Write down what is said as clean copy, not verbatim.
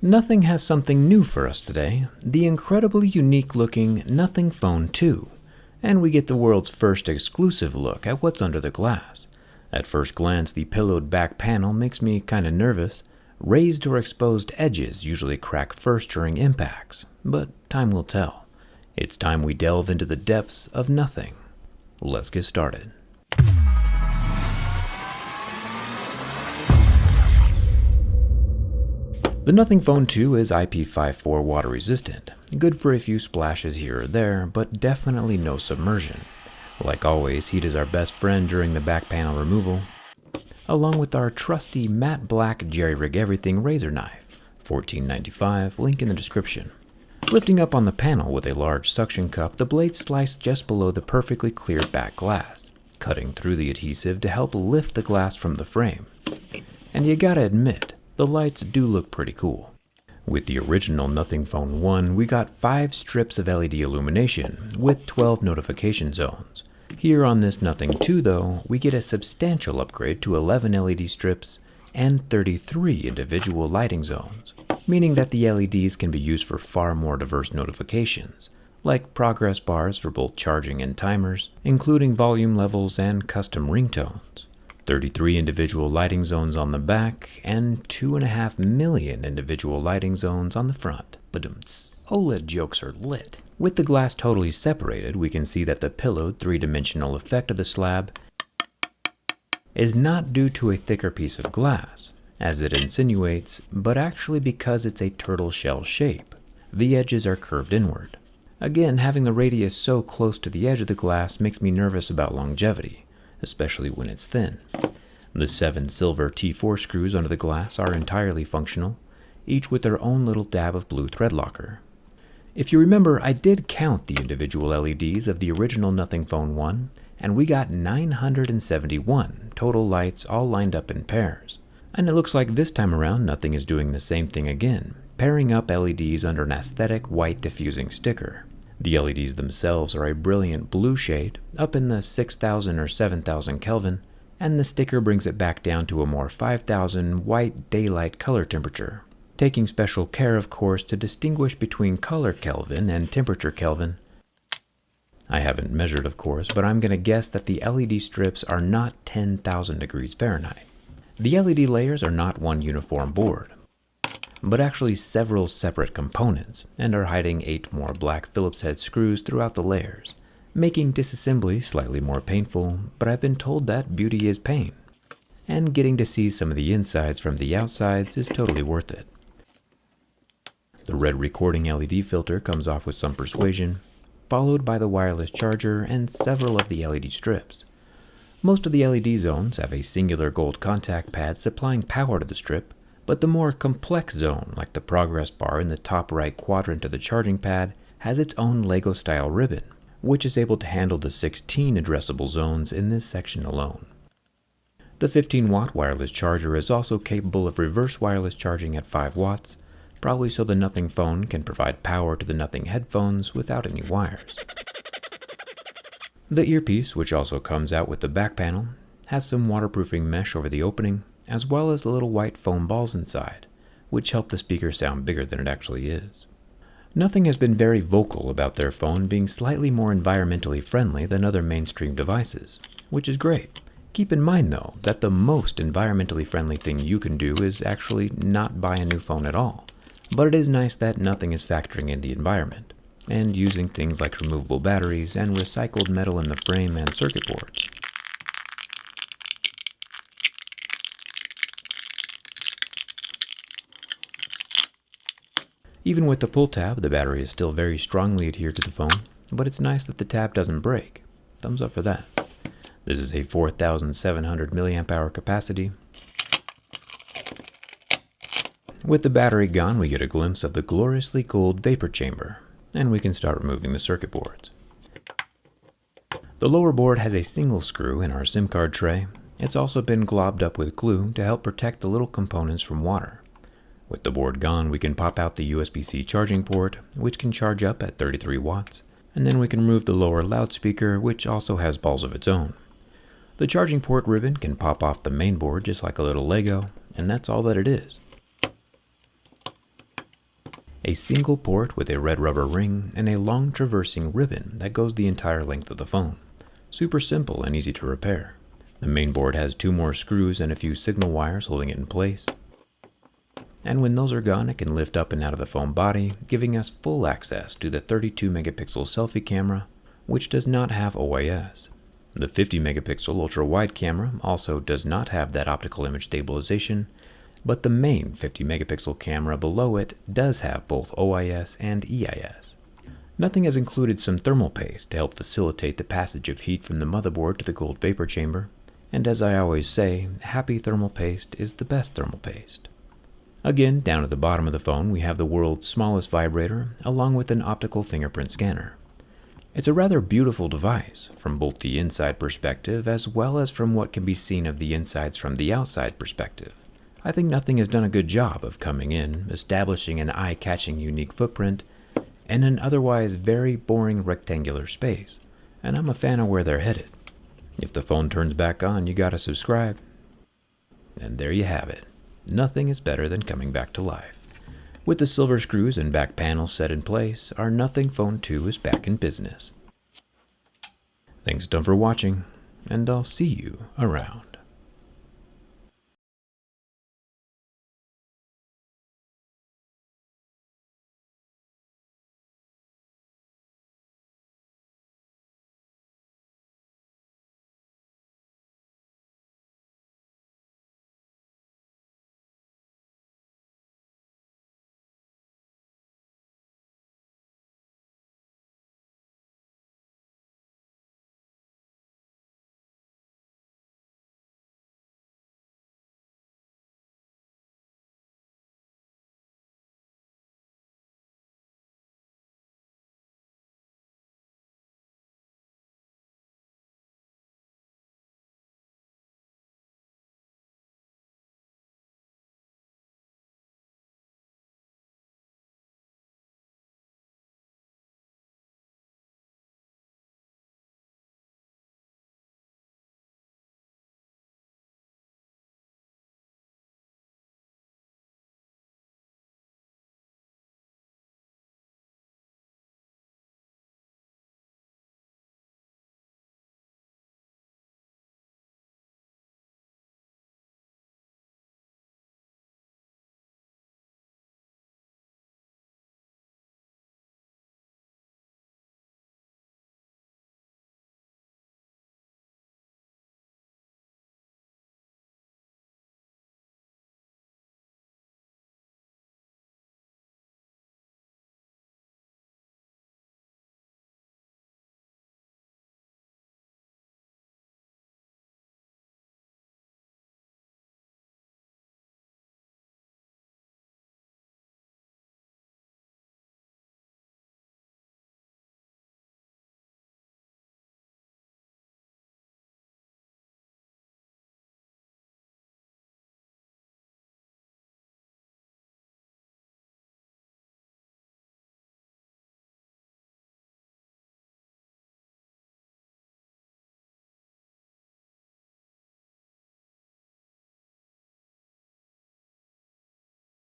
Nothing has something new for us today, the incredibly unique looking Nothing Phone 2, and we get the world's first exclusive look at what's under the glass. At first glance, the pillowed back panel makes me kinda nervous. Raised or exposed edges usually crack first during impacts, but time will tell. It's time we delve into the depths of nothing. Let's get started. The Nothing Phone 2 is IP54 water resistant, good for a few splashes here or there, but definitely no submersion. Like always, heat is our best friend during the back panel removal, along with our trusty matte black JerryRigEverything razor knife, $14.95, link in the description. Lifting up on the panel with a large suction cup, the blade sliced just below the perfectly clear back glass, cutting through the adhesive to help lift the glass from the frame. And you gotta admit, the lights do look pretty cool. With the original Nothing Phone 1, we got 5 strips of LED illumination with 12 notification zones. Here on this Nothing 2 though, we get a substantial upgrade to 11 LED strips and 33 individual lighting zones, meaning that the LEDs can be used for far more diverse notifications, like progress bars for both charging and timers, including volume levels and custom ringtones. 33 individual lighting zones on the back, and 2.5 million individual lighting zones on the front. Badumts. OLED jokes are lit. With the glass totally separated, we can see that the pillowed three-dimensional effect of the slab is not due to a thicker piece of glass, as it insinuates, but actually because it's a turtle shell shape. The edges are curved inward. Again, having the radius so close to the edge of the glass makes me nervous about longevity, especially when it's thin. The 7 silver T4 screws under the glass are entirely functional, each with their own little dab of blue thread locker. If you remember, I did count the individual LEDs of the original Nothing Phone 1, and we got 971 total lights all lined up in pairs. And it looks like this time around Nothing is doing the same thing again, pairing up LEDs under an aesthetic white diffusing sticker. The LEDs themselves are a brilliant blue shade, up in the 6,000 or 7,000 Kelvin, and the sticker brings it back down to a more 5,000 white daylight color temperature, taking special care, of course, to distinguish between color Kelvin and temperature Kelvin. I haven't measured, of course, but I'm going to guess that the LED strips are not 10,000 degrees Fahrenheit. The LED layers are not one uniform board, but actually several separate components, and are hiding 8 more black Phillips head screws throughout the layers, making disassembly slightly more painful, but I've been told that beauty is pain, and getting to see some of the insides from the outsides is totally worth it. The red recording LED filter comes off with some persuasion, followed by the wireless charger and several of the LED strips. Most of the LED zones have a singular gold contact pad supplying power to the strip, but the more complex zone, like the progress bar in the top right quadrant of the charging pad, has its own Lego-style ribbon, which is able to handle the 16 addressable zones in this section alone. The 15-watt wireless charger is also capable of reverse wireless charging at 5 watts, probably so the Nothing Phone can provide power to the Nothing headphones without any wires. The earpiece, which also comes out with the back panel, has some waterproofing mesh over the opening, as well as the little white foam balls inside, which help the speaker sound bigger than it actually is. Nothing has been very vocal about their phone being slightly more environmentally friendly than other mainstream devices, which is great. Keep in mind though, that the most environmentally friendly thing you can do is actually not buy a new phone at all. But it is nice that Nothing is factoring in the environment, and using things like removable batteries and recycled metal in the frame and circuit boards. Even with the pull tab, the battery is still very strongly adhered to the phone, but it's nice that the tab doesn't break. Thumbs up for that. This is a 4,700 mAh capacity. With the battery gone, we get a glimpse of the gloriously cooled vapor chamber, and we can start removing the circuit boards. The lower board has a single screw in our SIM card tray. It's also been globbed up with glue to help protect the little components from water. With the board gone, we can pop out the USB-C charging port, which can charge up at 33 watts, and then we can remove the lower loudspeaker, which also has balls of its own. The charging port ribbon can pop off the main board just like a little Lego, and that's all that it is. a single port with a red rubber ring, and a long traversing ribbon that goes the entire length of the phone. Super simple and easy to repair. The main board has 2 more screws and a few signal wires holding it in place. And when those are gone, it can lift up and out of the phone body, giving us full access to the 32 megapixel selfie camera, which does not have OIS. The 50 megapixel ultra-wide camera also does not have that optical image stabilization, but the main 50 megapixel camera below it does have both OIS and EIS. Nothing has included some thermal paste to help facilitate the passage of heat from the motherboard to the cold vapor chamber, and as I always say, happy thermal paste is the best thermal paste. Again, down at the bottom of the phone we have the world's smallest vibrator, along with an optical fingerprint scanner. It's a rather beautiful device, from both the inside perspective as well as from what can be seen of the insides from the outside perspective. I think nothing has done a good job of coming in, establishing an eye-catching unique footprint, in an otherwise very boring rectangular space, and I'm a fan of where they're headed. If the phone turns back on, you gotta subscribe. And there you have it. Nothing is better than coming back to life. With the silver screws and back panels set in place, our Nothing Phone 2 is back in business. Thanks a ton for watching, and I'll see you around.